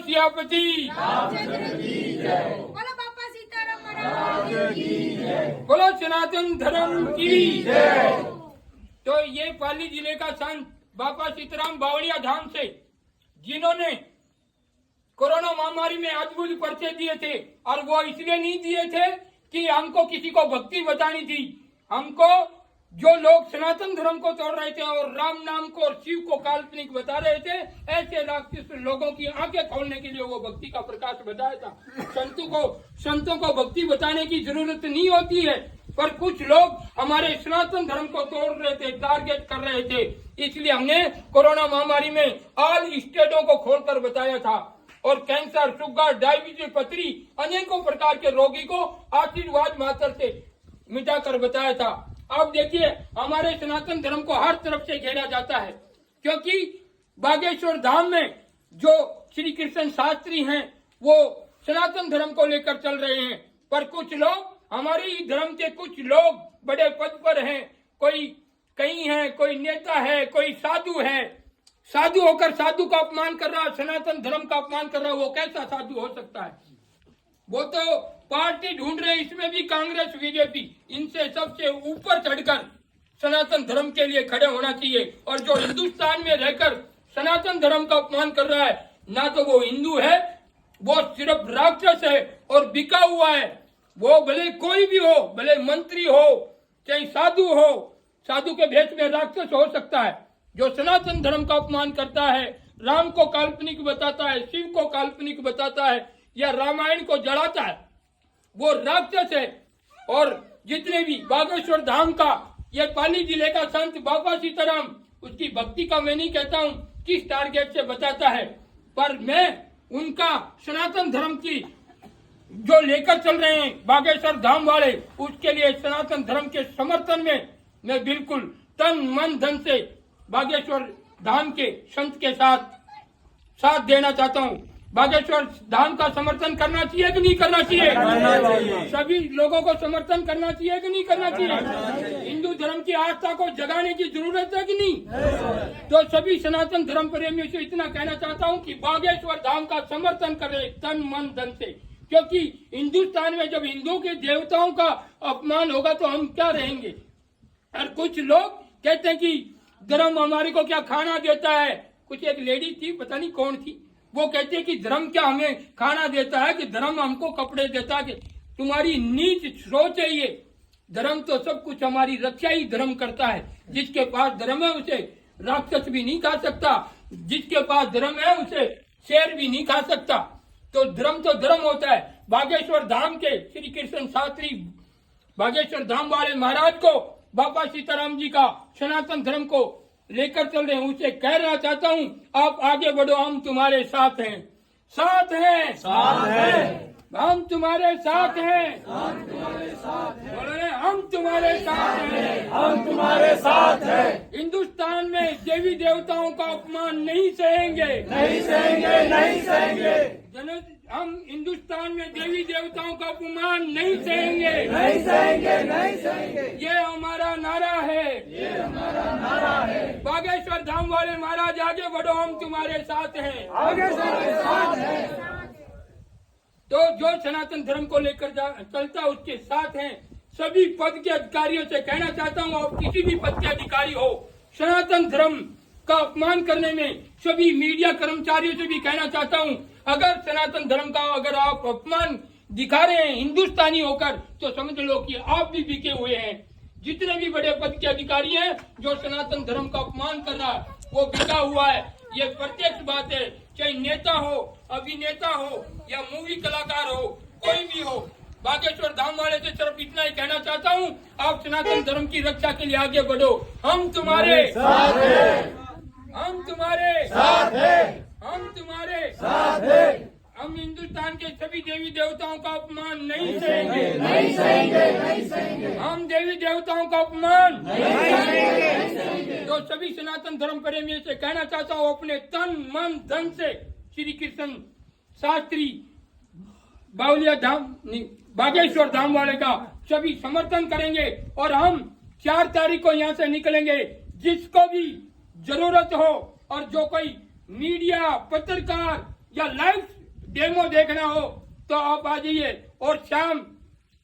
सियापति, बोलो बापा सीताराम महाराज की जय। बोलो सनातन धर्म की जय। तो ये पाली जिले का संत बाबा सीताराम बावड़िया धाम से, जिन्होंने कोरोना महामारी में अद्भुत पर्चे दिए थे, और वो इसलिए नहीं दिए थे कि हमको किसी को भक्ति बतानी थी। हमको जो लोग सनातन धर्म को तोड़ रहे थे और राम नाम को और शिव को काल्पनिक बता रहे थे, ऐसे राक्षस लोगों की आंखें खोलने के लिए वो भक्ति का प्रकाश बताया था। संतों को भक्ति बताने की जरूरत नहीं होती है, पर कुछ लोग हमारे सनातन धर्म को तोड़ रहे थे, टारगेट कर रहे थे। इसलिए हमने कोरोना महामारी में ऑल स्टेटों को खोलकर बताया था, और कैंसर, शुगर, डायबिटीज, पथरी, अनेकों प्रकार के रोगी को आशीर्वाद मात्र से मिटाकर बताया था। अब देखिए, हमारे सनातन धर्म को हर तरफ से घेरा जाता है, क्योंकि बागेश्वर धाम में जो श्री कृष्ण शास्त्री हैं, वो सनातन धर्म को लेकर चल रहे हैं। पर कुछ लोग, हमारे ही धर्म के कुछ लोग बड़े पद पर हैं, कोई कहीं है, कोई नेता है, कोई साधु है, साधु होकर साधु का अपमान कर रहा, सनातन धर्म का अपमान कर रहा, वो कैसा साधु हो सकता है? वो तो पार्टी ढूंढ रहे, इसमें भी कांग्रेस, बीजेपी, इनसे सबसे ऊपर चढ़कर सनातन धर्म के लिए खड़े होना चाहिए। और जो हिंदुस्तान में रहकर सनातन धर्म का अपमान कर रहा है, ना तो वो हिंदू है, वो सिर्फ राक्षस है और बिका हुआ है। वो भले कोई भी हो, भले मंत्री हो, चाहे साधु हो, साधु के भेष में राक्षस हो सकता है। जो सनातन धर्म का अपमान करता है, राम को काल्पनिक बताता है, शिव को काल्पनिक बताता है, या रामायण को जलाता है, वो राक्षस है। और जितने भी बागेश्वर धाम का, ये पाली जिले का संत बाबा सीताराम, उसकी भक्ति का मैं नहीं कहता हूँ किस टारगेट से बताता है, पर मैं उनका सनातन धर्म की जो लेकर चल रहे हैं बागेश्वर धाम वाले, उसके लिए सनातन धर्म के समर्थन में मैं बिल्कुल तन मन धन से बागेश्वर धाम के संत के साथ देना चाहता हूँ। बागेश्वर धाम का समर्थन करना चाहिए कि नहीं करना चाहिए? सभी लोगों को समर्थन करना चाहिए कि नहीं करना चाहिए? हिंदू धर्म की आस्था को जगाने की जरूरत है कि नहीं? तो सभी सनातन धर्म प्रेमियों से इतना कहना चाहता हूँ कि बागेश्वर धाम का समर्थन करें तन मन धन से, क्योंकि हिंदुस्तान में जब हिंदुओं के देवताओं का अपमान होगा तो हम क्या रहेंगे? और कुछ लोग कहते हैं कि धर्म हमारे को क्या खाना देता है। कुछ एक लेडी थी, पता नहीं कौन थी, वो कहते हैं कि धर्म क्या हमें खाना देता है, कि धर्म हमको कपड़े देता है। कि तुम्हारी नीच सोच है ये। धर्म तो सब कुछ हमारी रक्षा ही धर्म करता है। जिसके पास धर्म है उसे राक्षस भी नहीं खा सकता, जिसके पास धर्म है उसे शेर भी नहीं खा सकता। तो धर्म होता है। बागेश्वर धाम के श्री कृष्ण शास्त्री बागेश्वर धाम वाले महाराज को, बाबा सीताराम जी का सनातन धर्म को लेकर चल रहे हैं, उसे कहना चाहता हूँ, आप आगे बढ़ो, हम तुम्हारे साथ हैं, साथ हैं, साथ हैं, हम तुम्हारे साथ हैं, हम तुम्हारे साथ हैं, बोल रहे हम तुम्हारे साथ हैं, हम तुम्हारे साथ हैं। हिंदुस्तान में देवी देवताओं का अपमान नहीं सहेंगे, नहीं सहेंगे, नहीं सहेंगे। हम हिंदुस्तान में देवी देवताओं का अपमान नहीं सहेंगे, नहीं सहेंगे, नहीं सहेंगे। ये हमारा नारा है, ये हमारा नारा है। बागेश्वर धाम वाले महाराज आगे बढ़ो, हम तुम्हारे साथ हैं, आगे तुम्हारे साथ हैं। तो जो सनातन धर्म को लेकर चलता उसके साथ हैं। सभी पद के अधिकारियों से कहना चाहता हूँ, आप किसी भी पद के अधिकारी हो, सनातन धर्म का अपमान करने में सभी मीडिया कर्मचारियों से भी कहना चाहता हूँ, अगर सनातन धर्म का अगर आप अपमान दिखा रहे हैं हिंदुस्तानी होकर, तो समझ लो कि आप भी बिके हुए हैं। जितने भी बड़े पद के अधिकारी हैं, जो सनातन धर्म का अपमान कर रहा है, वो बिका हुआ है। ये प्रत्यक्ष बात है, चाहे नेता हो, अभिनेता हो, या मूवी कलाकार हो, कोई भी हो। बागेश्वर धाम वाले से सिर्फ इतना ही कहना चाहता हूँ, आप सनातन धर्म की रक्षा के लिए आगे बढ़ो, हम तुम्हारे साथ हैं, हम तुम्हारे साथ हैं, हम तुम्हारे साथ हैं। हम हिंदुस्तान के सभी देवी देवताओं का अपमान नहीं सहेंगे, नहीं सहेंगे, नहीं सहेंगे। हम देवी देवताओं का अपमान नहीं सहेंगे, नहीं सहेंगे। तो सभी सनातन धर्म प्रेमियों से कहना चाहता हूँ, अपने तन मन धन से श्री कृष्ण शास्त्री बावलिया धाम बागेश्वर धाम वाले का सभी समर्थन करेंगे, और हम 4 तारीख को यहाँ से निकलेंगे। जिसको भी जरूरत हो, और जो कोई मीडिया, पत्रकार या लाइव डेमो देखना हो तो आप आ जाइए। और श्याम,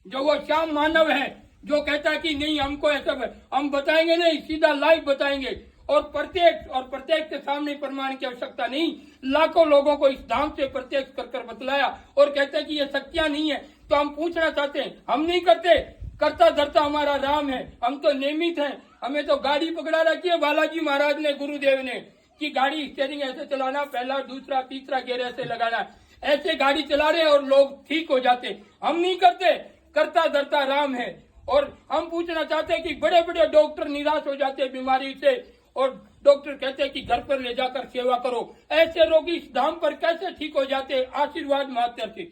जो वो श्याम मानव है जो कहता है कि नहीं हमको ऐसा हम बताएंगे नहीं, सीधा लाइव बताएंगे। और प्रत्येक के सामने प्रमाण की आवश्यकता नहीं, लाखों लोगों को इस धाम से प्रत्यक्ष कर कर बतलाया और कहते हैं कि ये शक्तियां नहीं है। तो हम पूछना चाहते हैं, हम नहीं करते, करता धरता हमारा राम है, हम तो नियमित हैं। हमें तो गाड़ी पकड़ा रखी है बालाजी महाराज ने, गुरुदेव ने, कि गाड़ी स्टीयरिंग ऐसे चलाना, पहला दूसरा तीसरा गियर ऐसे लगाना, ऐसे गाड़ी चला रहे हैं और लोग ठीक हो जाते। हम नहीं करते, करता धरता राम है। और हम पूछना चाहते हैं कि बड़े बड़े डॉक्टर निराश हो जाते हैं बीमारी से और डॉक्टर कहते हैं कि घर पर ले जाकर सेवा करो। ऐसे रोगी इस धाम पर कैसे ठीक हो जाते हैं? आशीर्वाद मात्र से।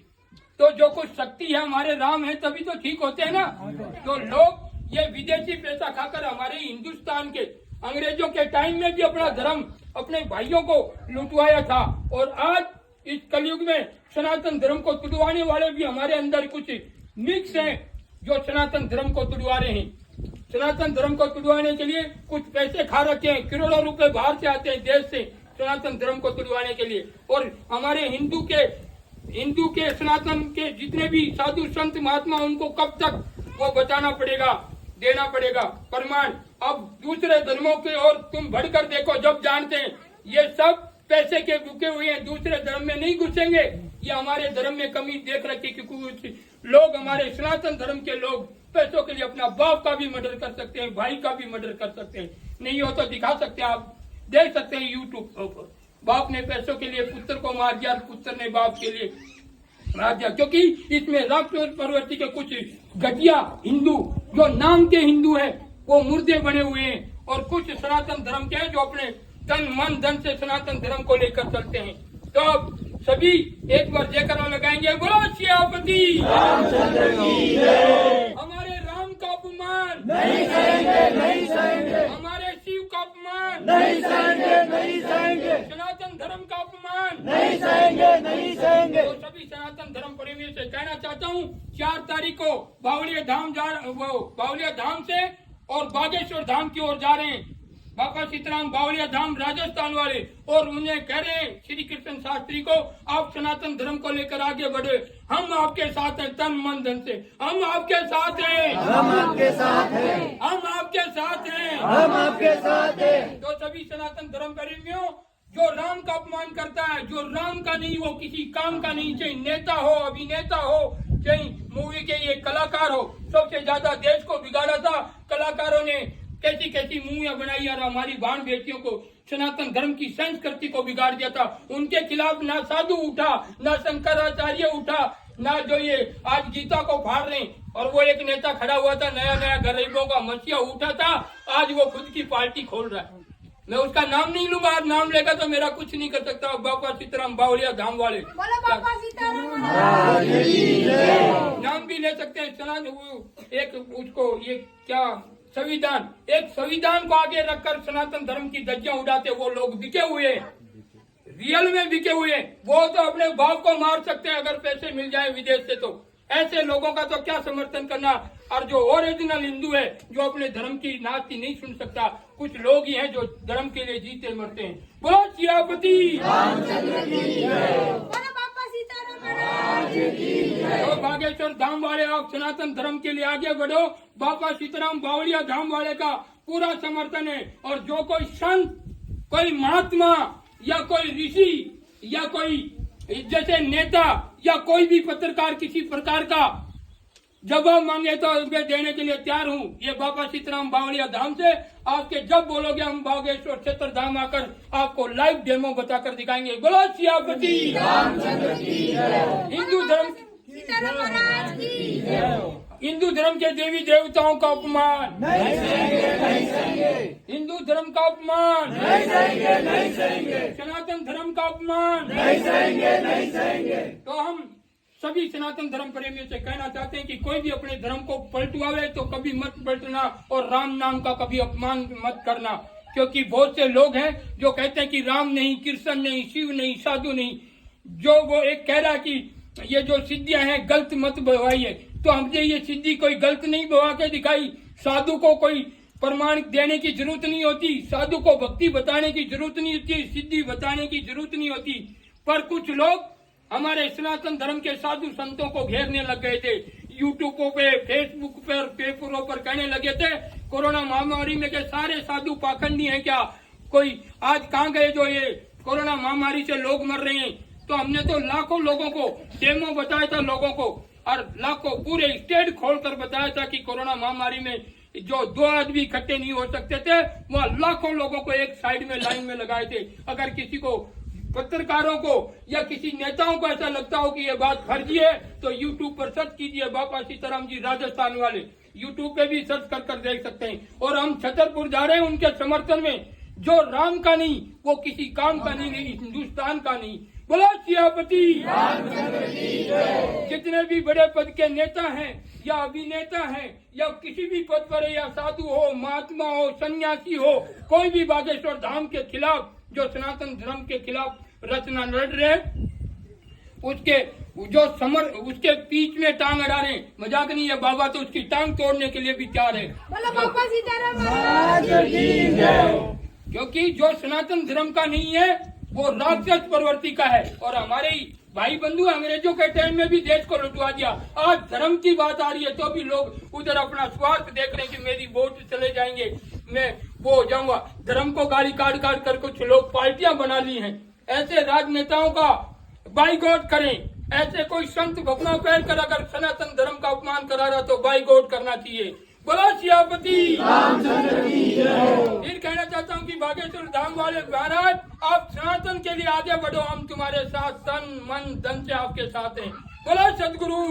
तो जो कुछ शक्ति है हमारे राम है तभी तो ठीक होते हैं ना। तो लोग ये विदेशी पैसा खाकर हमारे हिंदुस्तान के अंग्रेजों के टाइम में भी अपना धर्म अपने भाइयों को लुटवाया था। और आज इस कलयुग में सनातन धर्म को तुड़वाने वाले भी हमारे अंदर कुछ मिक्स हैं जो सनातन धर्म को तुड़वा रहे हैं। सनातन धर्म को तुड़वाने के लिए कुछ पैसे खा रखे हैं, करोड़ों रुपए बाहर से आते हैं देश से सनातन धर्म को तुड़वाने के लिए। और हमारे हिंदू के सनातन के जितने भी साधु संत महात्मा, उनको कब तक वो बताना पड़ेगा, देना पड़ेगा प्रमाण। अब दूसरे धर्मों के और तुम बढ़कर देखो, जब जानते हैं ये सब पैसे के भूखे हुए हैं, दूसरे धर्म में नहीं घुसेंगे। ये हमारे धर्म में कमी देख रखी कि कुछ लोग, हमारे सनातन धर्म के लोग पैसों के लिए अपना बाप का भी मर्डर कर सकते हैं, भाई का भी मर्डर कर सकते हैं। नहीं हो तो दिखा सकते हैं, आप देख सकते हैं यूट्यूब पर। बाप ने पैसों के लिए पुत्र को मार दिया, पुत्र ने बाप के लिए मार दिया, क्योंकि इसमें राष्ट्र प्रवृत्ति के कुछ घटिया हिंदू जो नाम के हिंदू है वो मुर्दे बने हुए हैं। और कुछ सनातन धर्म के हैं जो अपने तन मन धन से सनातन धर्म को लेकर चलते हैं। तो अब सभी एक बार जयकारा लगाएंगे, बोलो सियापति रामचंद्र की जय। हमारे राम का अपमान नहीं सहेंगे, नहीं सहेंगे, हमारे शिव का अपमान नहीं सहेंगे, नहीं सहेंगे, सनातन धर्म का अपमान नहीं सहेंगे, नहीं सहेंगे। तो सभी सनातन धर्म प्रेमियों से कहना चाहता हूँ, 4 तारीख को बावलिया धाम से और बागेश्वर धाम की ओर जा रहे हैं बाबा सीताराम बावलिया धाम राजस्थान वाले। और उन्हें कह रहे हैं श्री कृष्ण शास्त्री को, आप सनातन धर्म को लेकर आगे बढ़े, हम आपके साथ हैं तन मन धन से, हम आपके साथ हैं, हम आपके साथ हैं, हम आपके साथ हैं, हम आपके साथ हैं। तो सभी सनातन धर्म प्रेमियों, जो राम का अपमान करता है, जो राम का नहीं, वो किसी काम का नहीं, चाहे नेता हो, अभिनेता हो, चाहे मूवी के ये कलाकार हो। सबसे ज्यादा देश को बिगाड़ा था कलाकारों ने, कैसी कैसी मूवियां बनाई और हमारी बहन बेटियों को, सनातन धर्म की संस्कृति को बिगाड़ दिया था। उनके खिलाफ ना साधु उठा, ना शंकराचार्य उठा, ना जो ये आज गीता को फाड़ रहे। और वो एक नेता खड़ा हुआ था, नया नया गरीबों का मसीहा उठा था, आज वो खुद की पार्टी खोल रहा है। मैं उसका नाम नहीं लूंगा, आज नाम लेगा तो मेरा कुछ नहीं कर सकता। बाबा सीताराम बावलिया धाम वाले, बोलो बाबा सीताराम महाराज की जय। नाम भी ले सकते हैं। सनातन एक उसको ये क्या संविधान, एक संविधान को आगे रखकर सनातन धर्म की धज्जियां उड़ाते वो लोग बिके हुए हैं, रियल में बिके हुए हैं। वो तो अपने बाप को मार सकते हैं अगर पैसे मिल जाए विदेश से। तो ऐसे लोगों का तो क्या समर्थन करना। और जो ओरिजिनल हिंदू है, जो अपने धर्म की नाती नहीं सुन सकता, कुछ लोग ही हैं जो धर्म के लिए जीते मरते हैं। बोलो सियापति रामचंद्र की जय। बोलो बाबा सीताराम महाराज तो बागेश्वर धाम वाले, आप सनातन धर्म के लिए आगे बढ़ो। बाबा सीताराम बावलिया धाम वाले का पूरा समर्थन है। और जो कोई संत, कोई महात्मा या कोई ऋषि या कोई जैसे नेता या कोई भी पत्रकार किसी प्रकार का जवाब मांगे तो मैं देने के लिए तैयार हूँ। ये बाबा सीताराम बावलिया धाम से आपके जब बोलोगे, हम बागेश्वर क्षेत्र धाम आकर आपको लाइव डेमो बताकर दिखाएंगे। बोलो सियापति रामचंद्र की जय। हिंदू धर्म, सीताराम महाराज की जय। हिंदू धर्म के देवी देवताओं का अपमान, नहीं सहेंगे, नहीं सहेंगे, हिंदू धर्म का अपमान, नहीं सहेंगे, नहीं सहेंगे, सनातन धर्म का अपमान, नहीं सहेंगे, नहीं सहेंगे। तो हम सभी सनातन धर्म प्रेमियों से कहना चाहते हैं कि कोई भी अपने धर्म को पलटवावे तो कभी मत पलटना और राम नाम का कभी अपमान मत करना। क्योंकि बहुत से लोग हैं जो कहते हैं कि राम नहीं, कृष्ण नहीं, शिव नहीं, साधु नहीं। जो वो एक कह रहा है कि ये जो सिद्धियां हैं गलत मत बवाइए, तो हमने ये सिद्धि कोई गलत नहीं बवा के दिखाई। साधु को कोई प्रमाण देने की जरूरत नहीं होती, साधु को भक्ति बताने की जरूरत नहीं होती, सिद्धि बताने की जरूरत नहीं होती। पर कुछ लोग हमारे सनातन धर्म के साधु संतों को घेरने लग गए थे। यूट्यूब पे, फेसबुक पर, पेपरों पर कहने लगे थे कोरोना महामारी में के सारे साधु पाखंडी हैं क्या, कोई आज कहाँ गए जो ये कोरोना महामारी से लोग मर रहे हैं। तो हमने तो लाखों लोगों को डेमो बताया था, लोगों को, और लाखों पूरे स्टेट खोलकर बताया था कि कोरोना महामारी में जो 2 आदमी इकट्ठे नहीं हो सकते थे, वह लाखों लोगों को एक साइड में लाइन में लगाए थे। अगर किसी को, पत्रकारों को या किसी नेताओं को ऐसा लगता हो कि ये बात फर्जी है तो यूट्यूब पर सर्च कीजिए, बाबा सीताराम जी राजस्थान वाले, यूट्यूब पे भी सर्च कर देख सकते हैं। और हम छतरपुर जा रहे हैं उनके समर्थन में। जो राम का नहीं वो किसी काम का नहीं, हिंदुस्तान का नहीं। बोलो सियापति। जितने भी बड़े पद के नेता हैं या अभिनेता हैं या किसी भी पद पर है, या साधु हो, महात्मा हो, सन्यासी हो, कोई भी बागेश्वर धाम के खिलाफ, जो सनातन धर्म के खिलाफ रचना लड़ रहे, उसके उसके बीच में टांग अड़ा रहे। मजाक नहीं है, बाबा तो उसकी टांग तोड़ने के लिए भी तैयार है। बोलो बाबा सीताराम महाराज की। क्योंकि जो सनातन धर्म का नहीं है वो राक्षस प्रवृत्ति का है। और हमारे भाई बंधु अंग्रेजों के टाइम में भी देश को लुटवा दिया। आज धर्म की बात आ रही है तो भी लोग उधर अपना स्वार्थ देख रहे हैं कि मेरी वोट चले जाएंगे, मैं वो हो जाऊंगा। धर्म को गाली काट कर कुछ लोग पार्टियां बना ली हैं। ऐसे राजनेताओं का बाइकआउट करें। ऐसे कोई संत भगवान पैर कर अगर सनातन धर्म का अपमान करा रहा तो बाइकआउट करना चाहिए। बोलो सियापति। फिर कहना चाहता हूँ कि बागेश्वर धाम वाले महाराज, आप सनातन के लिए आगे बढ़ो, हम तुम्हारे साथ तन मन धन से आपके साथ हैं। बोलो सदगुरु।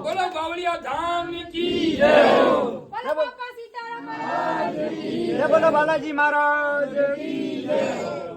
बोलो बावड़िया धाम की। बोलो बाबा सीताराम महाराज की। बोलो बालाजी महाराज की।